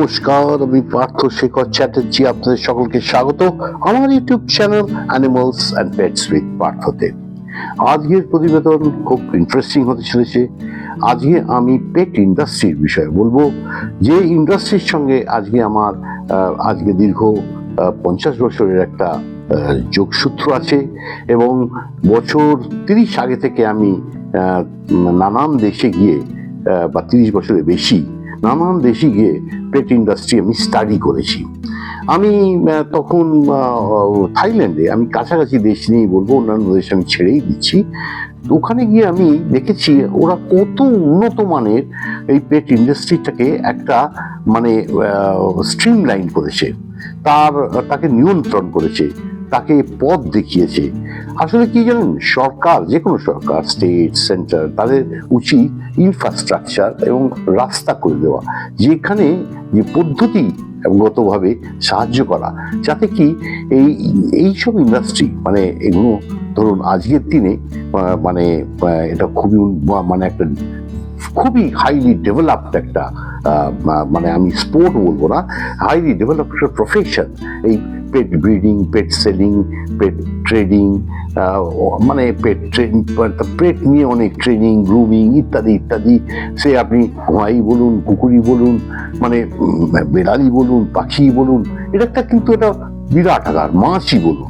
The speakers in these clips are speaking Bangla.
নমস্কার, আমি পার্থ শেখর চ্যাটার্জি। আপনাদের সকলকে স্বাগত আমার YouTube channel animals and pets with পার্থতে। আজকের প্রতিবেদন খুব ইন্টারেস্টিং হতে চলেছে। আজকে আমি পেট ইন্ডাস্ট্রির বিষয়ে বলবো, যে ইন্ডাস্ট্রির সঙ্গে আজকে আমার আজকে দীর্ঘ 50 বছরের একটা যোগসূত্র আছে, এবং বছর 30 আগে থেকে আমি নানান দেশে গিয়ে বা 30 বছরের বেশি নানান দেশে গিয়ে পেট ইন্ডাস্ট্রি আমি স্টাডি করেছি। আমি তখন থাইল্যান্ডে, আমি কাছাকাছি দেশ নিয়ে বলবো, অন্যান্য দেশ আমি ছেড়েই দিচ্ছি। ওখানে গিয়ে আমি দেখেছি ওরা কত উন্নত মানের এই পেট ইন্ডাস্ট্রিটাকে একটা মানে স্ট্রিমলাইন করেছে, তাকে নিয়ন্ত্রণ করেছে, তাকে পথ দেখিয়েছে। আসলে কি জানেন, সরকার, যে কোনো সরকার, স্টেট, সেন্টার, তাদের উচিত ইনফ্রাস্ট্রাকচার এবং রাস্তা করে দেওয়া, যেখানে যে পদ্ধতিগতভাবে সাহায্য করা, যাতে কি এইসব ইন্ডাস্ট্রি মানে এগুলো ধরুন আজকের দিনে মানে এটা খুবই মানে একটা খুবই হাইলি ডেভেলপড একটা মানে আমি স্পোর্ট বলবো না, হাইলি ডেভেলপড একটা প্রফেশন এই পেট ব্রিডিং, পেট সেলিং, পেট ট্রেডিং, মানে পেট নিয়ে অনেক ট্রেনিং, গ্রুমিং ইত্যাদি ইত্যাদি। সে আপনি ঘোড়াই বলুন, কুকুরই বলুন, মানে বেড়ালি বলুন, পাখি বলুন, এটা একটা কিন্তু এটা বিরাট আকার, মাছই বলুন।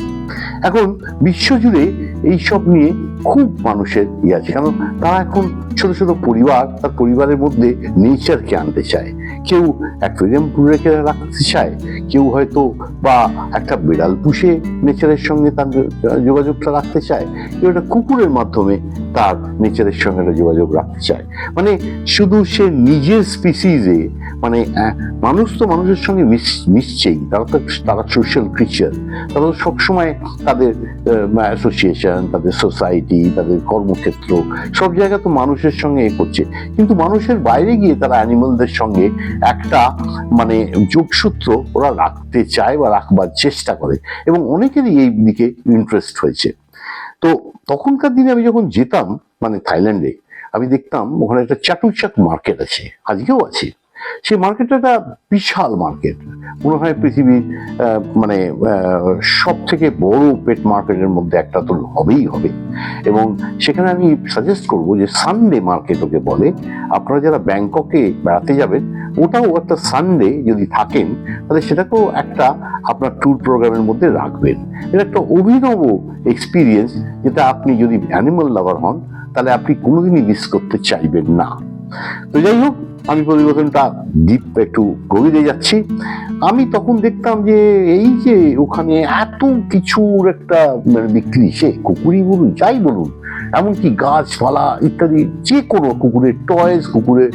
এখন বিশ্বজুড়ে এইসব নিয়ে খুব মানুষের আছে, কারণ তারা এখন ছোট ছোট পরিবার, তার পরিবারের মধ্যে নেচারকে আনতে চায়। কেউ অ্যাকোয়ারিয়াম রেখে রাখতে চায়, কেউ হয়তো বা একটা বিড়াল পুষে নেচারের সঙ্গে তার যোগাযোগটা রাখতে চায়, কেউ একটা কুকুরের মাধ্যমে তার নেচারের সঙ্গে একটা যোগাযোগ রাখতে চায়। মানে শুধু সে নিজের স্পিসিসে, মানে মানুষ তো মানুষের সঙ্গে মিশছেই, তারা সোশ্যাল ক্রিচার, তারা তো সবসময় তাদের অ্যাসোসিয়েশন, তাদের সোসাইটি, তাদের কর্মক্ষেত্র, সব জায়গা তো মানুষের সঙ্গে করছে। কিন্তু মানুষের বাইরে গিয়ে তারা অ্যানিমালদের সঙ্গে একটা মানে যোগসূত্র ওরা রাখতে চায় বা রাখবার চেষ্টা করে, এবং অনেকেরই এই দিকে ইন্টারেস্ট হয়েছে। তো তখনকার দিনে আমি যখন যেতাম মানে থাইল্যান্ডে, আমি দেখতাম ওখানে একটা চাটুচাক মার্কেট আছে, আজকেও আছে। সেই মার্কেটটা একটা বিশাল মার্কেট, মনে হয় পৃথিবীর মানে সব থেকে বড় পেট মার্কেটের মধ্যে একটা তো হবেই হবে। এবং সেখানে আমি সাজেস্ট করব যে সানডে মার্কেট ওকে বলে। আপনারা যারা ব্যাংককে বেড়াতে যাবেন, ওটাও একটা সানডে যদি থাকেন, তাহলে সেটাকেও একটা আপনার ট্যুর প্রোগ্রামের মধ্যে রাখবেন। এটা একটা অভিনব এক্সপিরিয়েন্স, যেটা আপনি যদি অ্যানিমাল লাভার হন তাহলে আপনি কোনোদিনই মিস করতে চাইবেন না। তো যাই হোক, আমি পরিবর্তনটা ডিপ একটু গভীরে যাচ্ছি। আমি তখন দেখতাম যে এই যে ওখানে এত কিছুর একটা বিক্রি, সে কুকুরই বলুন, যাই বলুন, এমনকি গাছপালা ইত্যাদি, যে কোনো কুকুরের টয়েস, কুকুরের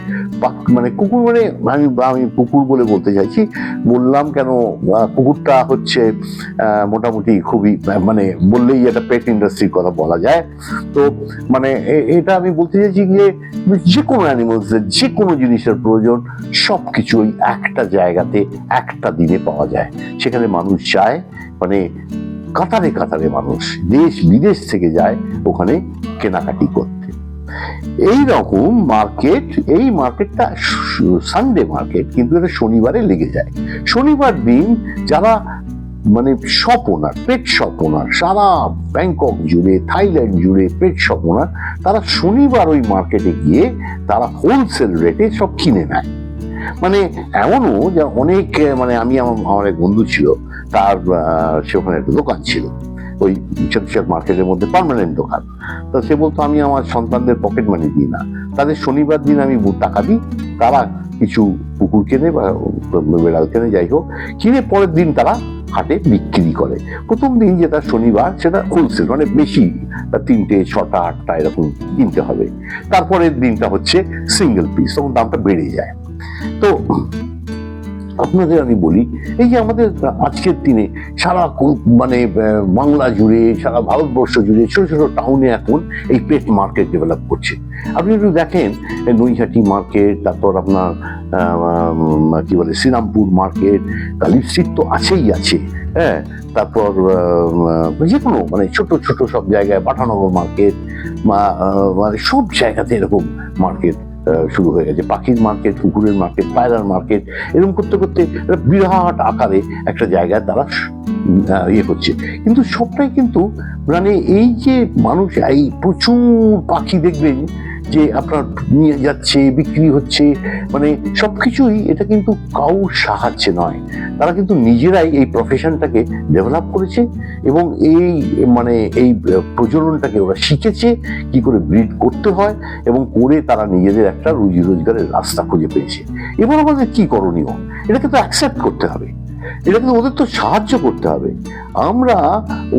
মানে কুকুর মানে আমি কুকুর বলে বলতে চাইছি, বললাম কেন, কুকুরটা হচ্ছে মোটামুটি খুবই মানে বললেই একটা পেট ইন্ডাস্ট্রির কথা বলা যায়। তো মানে এটা আমি বলতে চাইছি যে কোনো অ্যানিমালসের যে কোনো জিনিসের প্রয়োজন সবকিছু ওই একটা জায়গাতে একটা দিনে পাওয়া যায়। সেখানে মানুষ যায়, মানে কাতারে কাতারে মানুষ দেশ বিদেশ থেকে যায় ওখানে কেনাকাটি করতে। এই রকম মার্কেট, এই মার্কেটটা সানডে মার্কেট, কিন্তু এটা শনিবারে লেগে যায়। শনিবার দিন যারা মানে শপ ওনার, পেট শপ ওনার, সারা ব্যাংকক জুড়ে, থাইল্যান্ড জুড়ে পেট শপ ওনার, তারা শনিবার ওই মার্কেটে গিয়ে তারা হোলসেল রেটে সব কিনে নেয়। মানে এমনও যে অনেক, মানে আমি আমার এক বন্ধু ছিল, তার সেখানে একটা দোকান ছিল ওই চাটুচাক মার্কেটের মধ্যে, পার্মানেন্ট দোকান। তো সে বলতো, আমি আমার সন্তানদের পকেট মানি দিই না, তাদের শনিবার দিন আমি টাকা দিই, তারা কিছু কুকুর কেনে বা বেড়াল কেনে, যাই হোক, কিনে পরের দিন তারা হাটে বিক্রি করে। প্রথম দিন যেটা শনিবার, সেটা হোলসেল, মানে বেশি 3টে 6টা 8টা এরকম কিনতে হবে। তারপরের দিনটা হচ্ছে সিঙ্গেল পিস, তখন দামটা বেড়ে যায়। তো আপনাদের আমি বলি, এই যে আমাদের আজকের দিনে সারা মানে বাংলা জুড়ে, সারা ভারতবর্ষ জুড়ে ছোট ছোট টাউনে এখন এই পেট মার্কেট ডেভেলপ করছে। আপনি একটু দেখেন, নৈহাটি মার্কেট, তারপর আপনার কি বলে শ্রীরামপুর মার্কেট, কালীস্ট্রিট তো আছেই আছে, হ্যাঁ, তারপর যে কোনো মানে ছোট ছোট সব জায়গায় পাঠানগর মার্কেট, মানে সব জায়গাতে এরকম মার্কেট শুরু হয়ে গেছে, পাখির মার্কেট, কুকুরের মার্কেট, পায়রার মার্কেট, এরকম করতে করতে বিরাট আকারে একটা জায়গায় তারা ইয়ে করছে। কিন্তু সবটাই কিন্তু মানে এই যে মানুষ এই প্রচুর পাখি দেখবেন যে আপনার নিয়ে যাচ্ছে, বিক্রি হচ্ছে, মানে সবকিছুই এটা কিন্তু কাউর সাহায্যে নয়, তারা কিন্তু নিজেরাই এই প্রফেশনটাকে ডেভেলপ করেছে এবং এই মানে এই প্রজননটাকে ওরা শিখেছে কি করে ব্রিড করতে হয় এবং করে তারা নিজেদের একটা রুজি রোজগারের রাস্তা খুঁজে পেয়েছে। এবার আমাদের কি করণীয়? এটাকে তো অ্যাকসেপ্ট করতে হবে, এটা কিন্তু ওদের তো সাহায্য করতে হবে। আমরা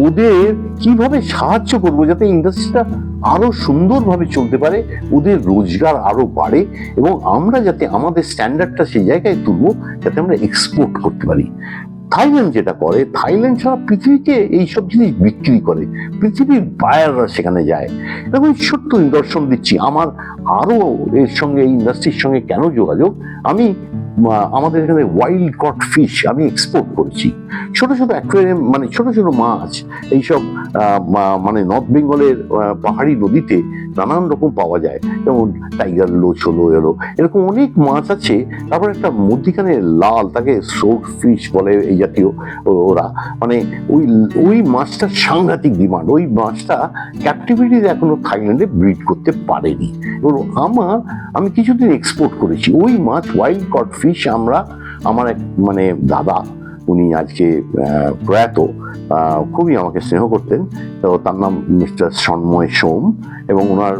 ওদের কিভাবে সাহায্য করবো যাতে ইন্ডাস্ট্রিটা আরো সুন্দরভাবে চলতে পারে, ওদের রোজগার আরো বাড়ে এবং আমরা যাতে আমাদের স্ট্যান্ডার্ডটা সেই জায়গায় তুলবো যাতে আমরা এক্সপোর্ট করতে পারি। থাইল্যান্ড যেটা করে, থাইল্যান্ড সারা পৃথিবীকে এইসব জিনিস বিক্রি করে, পৃথিবীর বায়াররা সেখানে যায়। এরকম ছোট্ট নিদর্শন দিচ্ছি আমার আরো এর সঙ্গে, এই ইন্ডাস্ট্রির সঙ্গে কেন যোগাযোগ। আমি আমাদের এখানে ওয়াইল্ড কট ফিশ আমি এক্সপোর্ট করেছি, ছোট ছোট অ্যাকোয়ারিয়াম, মানে ছোট ছোট মাছ, এইসব মানে নর্থ বেঙ্গলের পাহাড়ি নদীতে নানান রকম পাওয়া যায়, যেমন টাইগার লোচ হলো, এরকম অনেক মাছ আছে। তারপর একটা মধ্যিখানে লাল, তাকে সোট ফিশ বলে এই জাতীয় ওরা, মানে ওই মাছটার সাংঘাতিক ডিমান্ড। ওই মাছটা ক্যাপটিভিটিতে এখনো থাইল্যান্ডে ব্রিড করতে পারেনি। এবং আমি কিছুদিন এক্সপোর্ট করেছি ওই মাছ, ওয়াইল্ড কট ফিশ। আমার এক মানে দাদা, উনি আজকে প্রয়াত, খুবই আমাকে স্নেহ করতেন, তো তার নাম মিস্টার সন্ময় সোম, এবং ওনার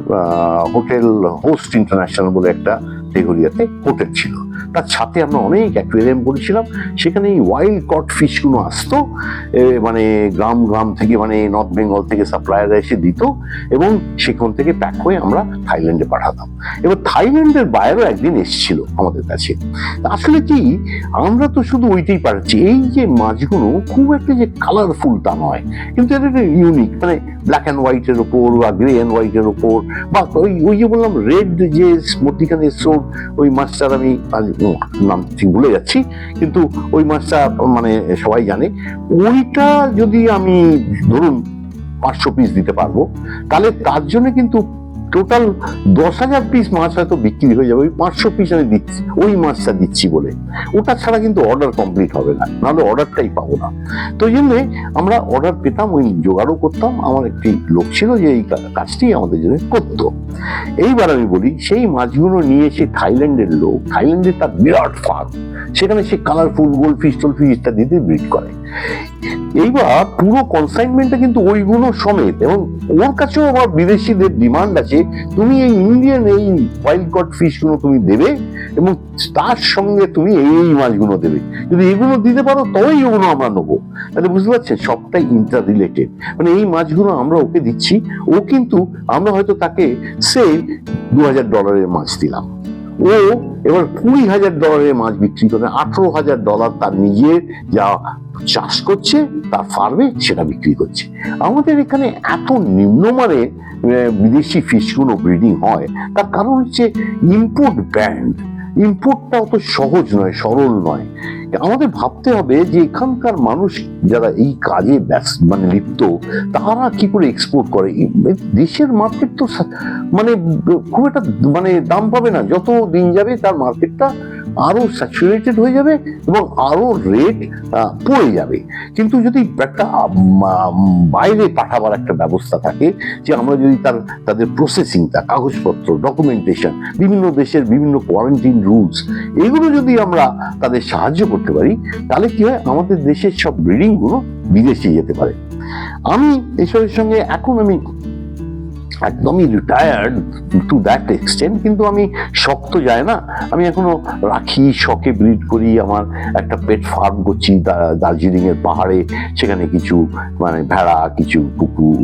হোটেল হোস্ট ইন্টারন্যাশনাল বলে একটা তেঘরিয়াতে হোটেল ছিল, তার ছাদে আমরা অনেক অ্যাকুয়ারিয়াম করেছিলাম। সেখানে এই ওয়াইল্ড কট ফিশগুলো আসতো, মানে গ্রাম থেকে, মানে নর্থ বেঙ্গল থেকে সাপ্লায়াররা এসে দিত এবং সেখান থেকে প্যাক হয়ে আমরা থাইল্যান্ডে পাঠাতাম। এবার থাইল্যান্ডের বাইরেও একদিন এসেছিল আমাদের কাছে। আসলে কি, আমরা তো শুধু ওইটাই পাঠাচ্ছি। এই যে মাছগুলো খুব একটা যে কালারফুল তা নয়, কিন্তু এটা একটা ইউনিক, মানে ব্ল্যাক অ্যান্ড হোয়াইটের ওপর বা গ্রে অ্যান্ড হোয়াইটের ওপর, বা ওই যে বললাম রেড যে মধ্যিখানে ওই মাছটার আমি নাম ঠিক ভুলে যাচ্ছি, কিন্তু ওই মাছটা মানে সবাই জানে। ওইটা যদি আমি ধরুন 500 পিস দিতে পারবো, তাহলে তার জন্য কিন্তু টোটাল 10,000 পিস মাছ হয়তো বিক্রি হয়ে যাবে। ওই 500 পিস আমি দিচ্ছি, ওই মাছটা দিচ্ছি বলে। ওটা ছাড়া কিন্তু অর্ডার কমপ্লিট হবে না, নাহলে অর্ডারটাই পাবো না। তো এই জন্যে আমরা অর্ডার পেতাম, ওই জোগাড়ও করতাম। আমার একটি লোক ছিল যে এই কাজটি আমাদের জন্য করতো। এইবার আমি বলি, সেই মাছগুলো নিয়ে এসে থাইল্যান্ডের লোক, থাইল্যান্ডে তার বিরাট ফার্ম, সেখানে সে কালারফুল গোল্ডফিশ টোলফিশ ইত্যাদিতে ব্রিড করে। এইবার পুরো কনসাইনমেন্টটা কিন্তু ওইগুলো সমেত, এবং ওর কাছেও আবার বিদেশিদের ডিমান্ড আছে, তুমি এই ইন্ডিয়ান এই ওয়াইল্ড কট ফিশ গুলো তুমি দেবে এবং তার সঙ্গে তুমি এই মাছগুলো দেবে। যদি এগুলো দিতে পারো তবেই ওগুলো আমরা নেবো। তাহলে বুঝতে পারছেন, সবটাই ইন্টার রিলেটেড। মানে এই মাছগুলো আমরা ওকে দিচ্ছি, ও কিন্তু আমরা হয়তো তাকে সে $2,000 মাছ দিলাম, ও এবার $20,000 মাছ বিক্রি করে $18,000 তার নিজের যা চাষ করছে তার ফার্মে সেটা বিক্রি করছে। আমাদের এখানে এত নিম্নমানের বিদেশি ফিশগুলো ব্রিডিং হয়, তার কারণ হচ্ছে ইম্পোর্ট ব্যান্ড। ইম্পোর্টটা অত সহজ নয়, সরল নয়। আমাদের ভাবতে হবে যে এখানকার মানুষ যারা এই কাজে মানে লিপ্ত, তারা কি করে এক্সপোর্ট করে। দেশের মার্কেট তো মানে খুব একটা মানে দাম পাবে না, যত দিন যাবে তার মার্কেটটা আরো স্যাচুরেটেড হয়ে যাবে এবং আরো রেট পড়ে যাবে। কিন্তু যদি একটা বাইরে পাঠাবার একটা ব্যবস্থা থাকে, যে আমরা যদি তাদের প্রসেসিংটা, কাগজপত্র, ডকুমেন্টেশন, বিভিন্ন দেশের বিভিন্ন কোয়ারেন্টাইন রুলস, এগুলো যদি আমরা তাদের সাহায্য করতে পারি, তাহলে কি হয়, আমাদের দেশের সব ব্রিডিং গুলো বিদেশে যেতে পারে। আমি এসবের সঙ্গে এখন আমি একদমই রিটায়ার্ড টু দ্যাট এক্সটেন্ট, কিন্তু আমি শক্ত যায় না, আমি এখনো রাখি, শখে ব্রিড করি। আমার একটা পেট ফার্ম করছি দার্জিলিং এর পাহাড়ে, সেখানে কিছু মানে ভেড়া, কিছু কুকুর,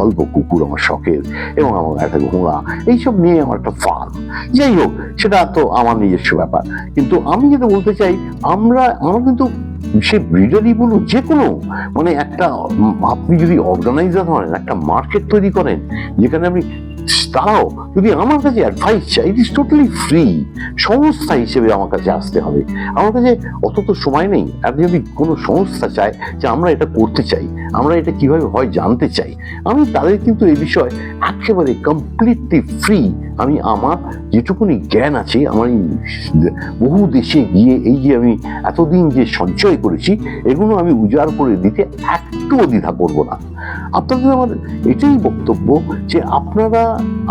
অল্প কুকুর আমার শখের, এবং আমার একটা ঘোড়া, এইসব নিয়ে আমার একটা ফার্ম। যাই হোক, সেটা তো আমার নিজস্ব ব্যাপার। কিন্তু আমি যেটা বলতে চাই, আমরা কিন্তু সে ব্রিডারই বলুন, যে কোনো মানে একটা আপনি যদি অর্গানাইজার হন, একটা মার্কেট তৈরি করেন যেখানে আপনি তারাও যদি আমার কাছে অ্যাডভাইস চাই, ইট ইজ টোটালি ফ্রি। সংস্থা হিসেবে আমার কাছে আসতে হবে, আমার কাছে অত তো সময় নেই। আর যদি কোনো সংস্থা চায় যে আমরা এটা করতে চাই, আমরা এটা কিভাবে হয় জানতে চাই, আমি তাদের কিন্তু এই বিষয়ে একেবারে কমপ্লিটলি ফ্রি। আমি আমার যেটুকুনি জ্ঞান আছে, আমার এই বহু দেশে গিয়ে এই যে আমি এতদিন যে সঞ্চয় করেছি, এগুলো আমি উজাড় করে দিতে একটুও দ্বিধা করবো না। আপনাদের আমার এটাই বক্তব্য যে আপনারা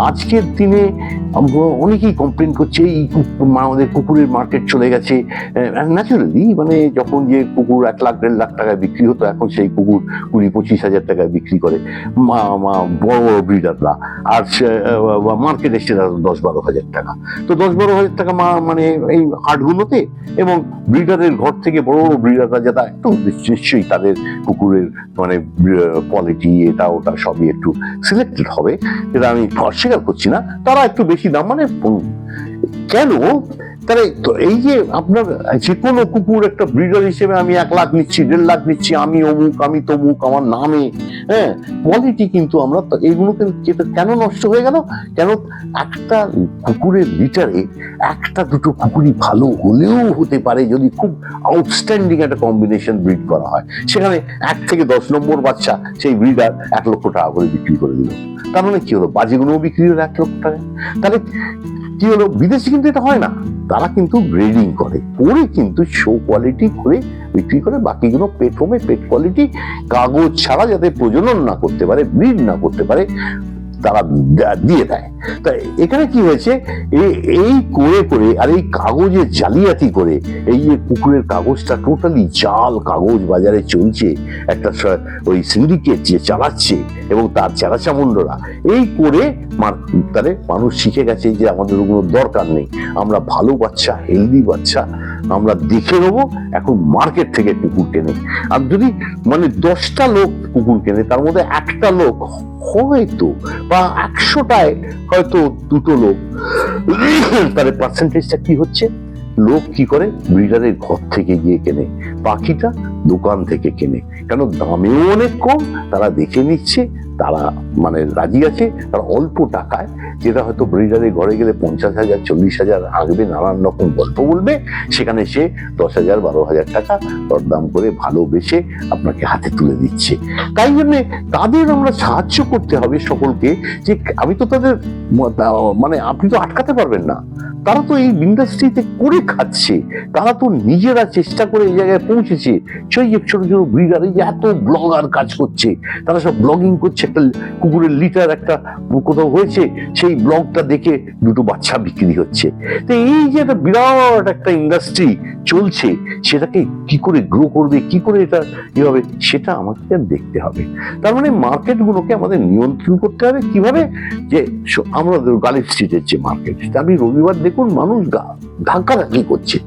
আজকের দিনে অনেকেই কমপ্লেন করছে এই আমাদের কুকুরের মার্কেট চলে গেছে। ন্যাচুরালি মানে যখন যে কুকুর 1 লাখ 1.5 লাখ টাকায় বিক্রি হতো, এখন সেই কুকুর 20-25 হাজার টাকায় বিক্রি করে বড় বড় ব্রিডাররা, আর মার্কেটে সেটা 10-12 হাজার টাকা। তো 10-12 হাজার টাকা মানে এই হাটগুলোতে, এবং ব্রিডারের ঘর থেকে বড় বড় ব্রিডাররা যারা একটু নিশ্চয়ই তাদের কুকুরের মানে কোয়ালিটি এটা ওটা সবই একটু সিলেক্টেড হবে, যেটা আমি অস্বীকার করছি না, তারা একটু বেশি দাম মানে কেন। তাহলে এই যে আপনার যে কোনো কুকুর একটা ব্রিডার হিসেবে আমি 1 লাখ নিচ্ছি, 1.5 লাখ নিচ্ছি, আমি অমুক আমি তমুক আমার নামে, হ্যাঁ, কোয়ালিটি কিন্তু আমরা এইগুলোকে কেন নষ্ট হয়ে গেল? কেন একটা কুকুরের লিটারে 1-2 কুকুরই ভালো হলেও হতে পারে যদি খুব আউটস্ট্যান্ডিং একটা কম্বিনেশন ব্রিড করা হয়, সেখানে 1 থেকে 10 নম্বর বাচ্চা সেই ব্রিডার 1 লক্ষ টাকা করে বিক্রি করে দিল। তার মানে কি হলো? বাজিগুলোও বিক্রি হলো 1 লক্ষ টাকায়। তাহলে কি হলো? বিদেশে কিন্তু এটা হয় না, তারা কিন্তু গ্রেডিং করে কিন্তু শো কোয়ালিটি করে বিক্রি করে, বাকিগুলো পেট হোমে পেট কোয়ালিটি কাগজ ছাড়া যাতে প্রজনন না করতে পারে, ব্রিড না করতে পারে, তারা দিয়ে দেয়। তাই এখানে কি হয়েছে, এই করে করে আর এই কাগজে জালিয়াতি করে, এই যে কুকুরের কাগজটা টোটালি জাল কাগজ বাজারে চলছে, একটা ওই সিন্ডিকেট যে চালাচ্ছে এবং তার চারাচামুন্ডরা এই করে তাহলে মানুষ শিখে গেছে যে আমাদের ওগুলো দরকার নেই, আমরা ভালো বাচ্চা হেলদি বাচ্চা আমরা দেখে নেবো। এখন মার্কেট থেকে কুকুর কেনে, আর যদি মানে 10টা লোক কুকুর কেনে, তার মধ্যে একটা লোক হয়তো বা 100টায় হয়তো 2টো লোক, তাহলে পার্সেন্টেজটা কি হচ্ছে? লোক কি করে? ব্রিডারের ঘর থেকে গিয়ে কেনে, বাকিটা দোকান থেকে কেনে। কেন? দামেও অনেক কম, তারা দেখে নিচ্ছে, তারা মানে রাজি আছে, তারা অল্প টাকায়, যেটা হয়তো ব্রিডারের ঘরে গেলে 50,000 40,000 আঁকবে, নানান রকম গল্প বলবে, সেখানে সে 10,000 12,000 টাকা দরদাম করে ভালোবেসে আপনাকে হাতে তুলে দিচ্ছে। তাই জন্য তাদের আমরা সাহায্য করতে হবে সকলকে, যে আমি তো তাদের মানে আপনি তো আটকাতে পারবেন না, তারা তো এই ইন্ডাস্ট্রিতে করে খাচ্ছে, তারা তো নিজেরা চেষ্টা করে এই জায়গায় পৌঁছেছে। সেই যে ছোট ছোট ব্রিডার, এই যে এত ব্লগার কাজ করছে, তারা সব ব্লগিং করছে, একটা কুকুরের লিটার একটা কোথাও হয়েছে, সেই ব্লগটা দেখে 2টো বাচ্চা বিক্রি হচ্ছে। তো এই যে একটা বিরাট একটা ইন্ডাস্ট্রি চলছে, সেটাকে কি করে গ্রো করবে, কি করে এটা কি হবে, সেটা আমাকে দেখতে হবে। তার মানে মার্কেট গুলোকে আমাদের নিয়ন্ত্রণ করতে হবে। কিভাবে? যে আমরা গালিব স্ট্রিটের যে মার্কেট, আপনি রবিবার দেখুন মানুষ ধাক্কাধাক্কি করছে,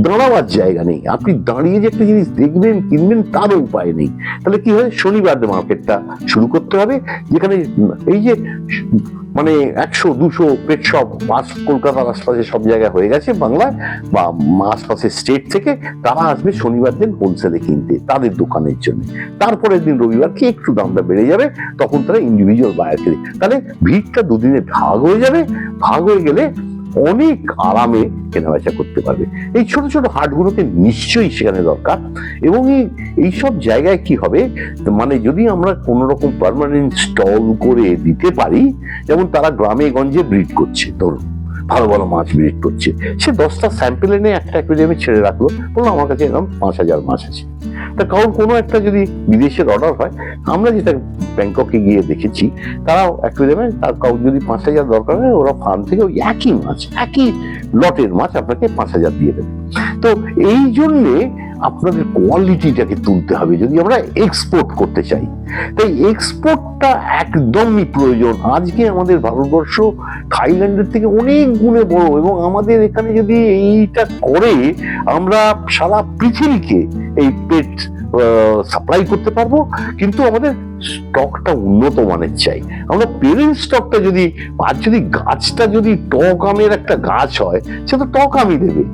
দাঁড়াবার জায়গা নেই, আপনি দাঁড়িয়ে যে একটা জিনিস দেখবেন কিনবেন তারও উপায় নেই। তাহলে কি হয়? শনিবার মার্কেটটা শুরু করতে হবে, যেখানে এই যে মানে 100-200 পেট শপ কলকাতার আশপাশে সব জায়গায় হয়ে গেছে বাংলায় বা আশপাশের স্টেট থেকে, তারা আসবে শনিবার দিন হোলসেলে কিনতে তাদের দোকানের জন্য। তারপরের দিন রবিবারকে একটু দামটা বেড়ে যাবে, তখন তারা ইন্ডিভিজুয়াল বায়ার কিনে, তাহলে ভিড়টা দুদিনে ভাগ হয়ে যাবে। ভাগ হয়ে গেলে অনেক আরামে কেনাবেচা করতে পারবে। এই ছোট ছোট হাটগুলোকে নিশ্চয়ই সেখানে দরকার। এবং এইসব জায়গায় কি হবে, মানে যদি আমরা কোনো রকম পার্মানেন্ট স্টল করে দিতে পারি, যেমন তারা গ্রামে গঞ্জে ব্রিড করছে, ধরুন ভালো ভালো মাছ ব্রিড করছে, সে 10টা স্যাম্পেল এনে একটা অ্যাকুয়ারিয়ামে ছেড়ে রাখলো, বললো আমার কাছে এরকম 5,000 মাছ আছে। তা কারণ কোনো একটা যদি বিদেশের অর্ডার হয়, আমরা যেটা ব্যাংককে গিয়ে দেখেছি, তারাও অ্যাকুয়ারিয়ামে তার কাউ যদি 5,000 দরকার হয়, ওরা ফার্ম থেকে ওই একই মাছ, একই লটের মাছ আপনাকে 5,000 দিয়ে দেবে। তো এই জন্যে আপনাদের কোয়ালিটিটাকে তুলতে হবে যদি আমরা এক্সপোর্ট করতে চাই। তাই এক্সপোর্টটা একদমই প্রয়োজন। আজকে আমাদের ভারতবর্ষ থাইল্যান্ডের থেকে অনেক গুণে বড়, এবং আমাদের এখানে যদি এইটা করে আমরা সারা পৃথিবীকে এই পেট সাপ্লাই করতে পারবো, কিন্তু আমাদের স্টকটা উন্নত মানের চাই। আমরা পেরেন্ট স্টকটা যদি, আর যদি গাছটা যদি টক আমের একটা গাছ হয়, সে তো টক আমই দেবে।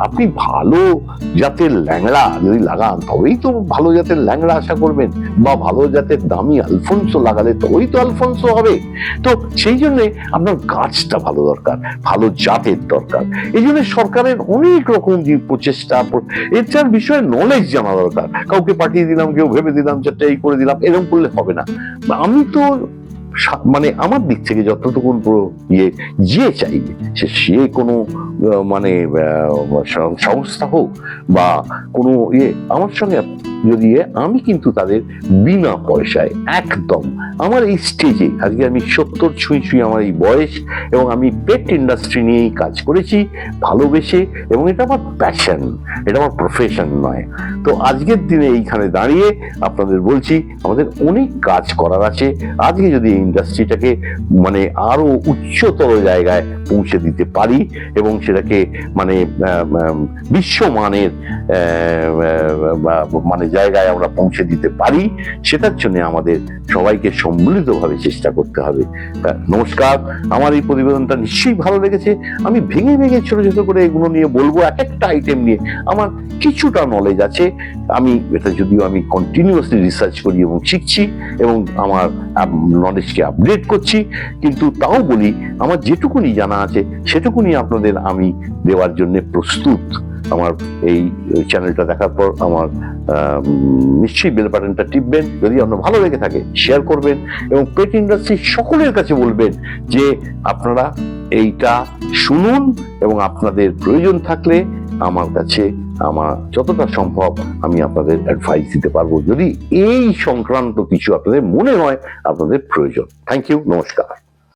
আপনি ভালো জাতের ল্যাংড়া যদি লাগান তবেই তো ভালো জাতের ল্যাংড়া আশা করবেন, বা ভালো জাতের দামি আলফোনসো লাগালে তবেই তো আলফোনসো হবে। তো সেই জন্য আপনার গাছটা ভালো দরকার, ভালো জাতের দরকার। এই জন্য সরকারের অনেক রকম যে প্রচেষ্টা, এটার বিষয়ে নলেজ জানা দরকার। কাউকে পাঠিয়ে দিলাম, কেউ ভেবে দিলাম, যেটা এই করে দিলাম, এরকম করলে হবে না। আমি তো মানে আমার দিক থেকে যতটুকুন যে চাইবে, সে কোনো মানে সংস্থা হোক বা কোনো আমার সঙ্গে যদি আমি কিন্তু তাদের বিনা পয়সায় একদম, আমার এই স্টেজে আজকে আমি 70 ছুঁই আমার এই বয়স, এবং আমি পেট ইন্ডাস্ট্রি নিয়েই কাজ করেছি ভালোবেসে, এবং এটা আমার প্যাশন, এটা আমার প্রফেশন নয়। তো আজকের দিনে এইখানে দাঁড়িয়ে আপনাদের বলছি, আমাদের অনেক কাজ করার আছে। আজকে যদি এই ইন্ডাস্ট্রিটাকে মানে আরো উচ্চতর জায়গায় পৌঁছে দিতে পারি, এবং সেটাকে মানে বিশ্বমানের মানে জায়গায় আমরা পৌঁছে দিতে পারি, সেটার জন্য আমাদের সবাইকে সম্মিলিতভাবে চেষ্টা করতে হবে। নমস্কার। আমার এই প্রতিবেদনটা নিশ্চয়ই ভালো লেগেছে। আমি ভেঙে ভেঙে ছোট ছোট করে এগুলো নিয়ে বলবো, এক একটা আইটেম নিয়ে আমার কিছুটা নলেজ আছে। আমি এটা যদিও আমি কন্টিনিউয়াসলি রিসার্চ করি এবং শিখছি এবং আমার নলেজকে আপডেট করছি, কিন্তু তাও বলি আমার যেটুকুনি জানা আছে সেটুকুনি আপনাদের আমি দেওয়ার জন্য প্রস্তুত। আমার এই চ্যানেলটা দেখার পর আমার নিশ্চয়ই বেল বাটনটা টিপবেন, যদি আপনার ভালো লেগে থাকে শেয়ার করবেন, এবং পেট ইন্ডাস্ট্রি সকলের কাছে বলবেন যে আপনারা এইটা শুনুন, এবং আপনাদের প্রয়োজন থাকলে আমার কাছে, আমার যতটা সম্ভব আমি আপনাদের অ্যাডভাইস দিতে পারবো, যদি এই সংক্রান্ত কিছু আপনাদের মনে হয় আপনাদের প্রয়োজন। থ্যাংক ইউ, নমস্কার।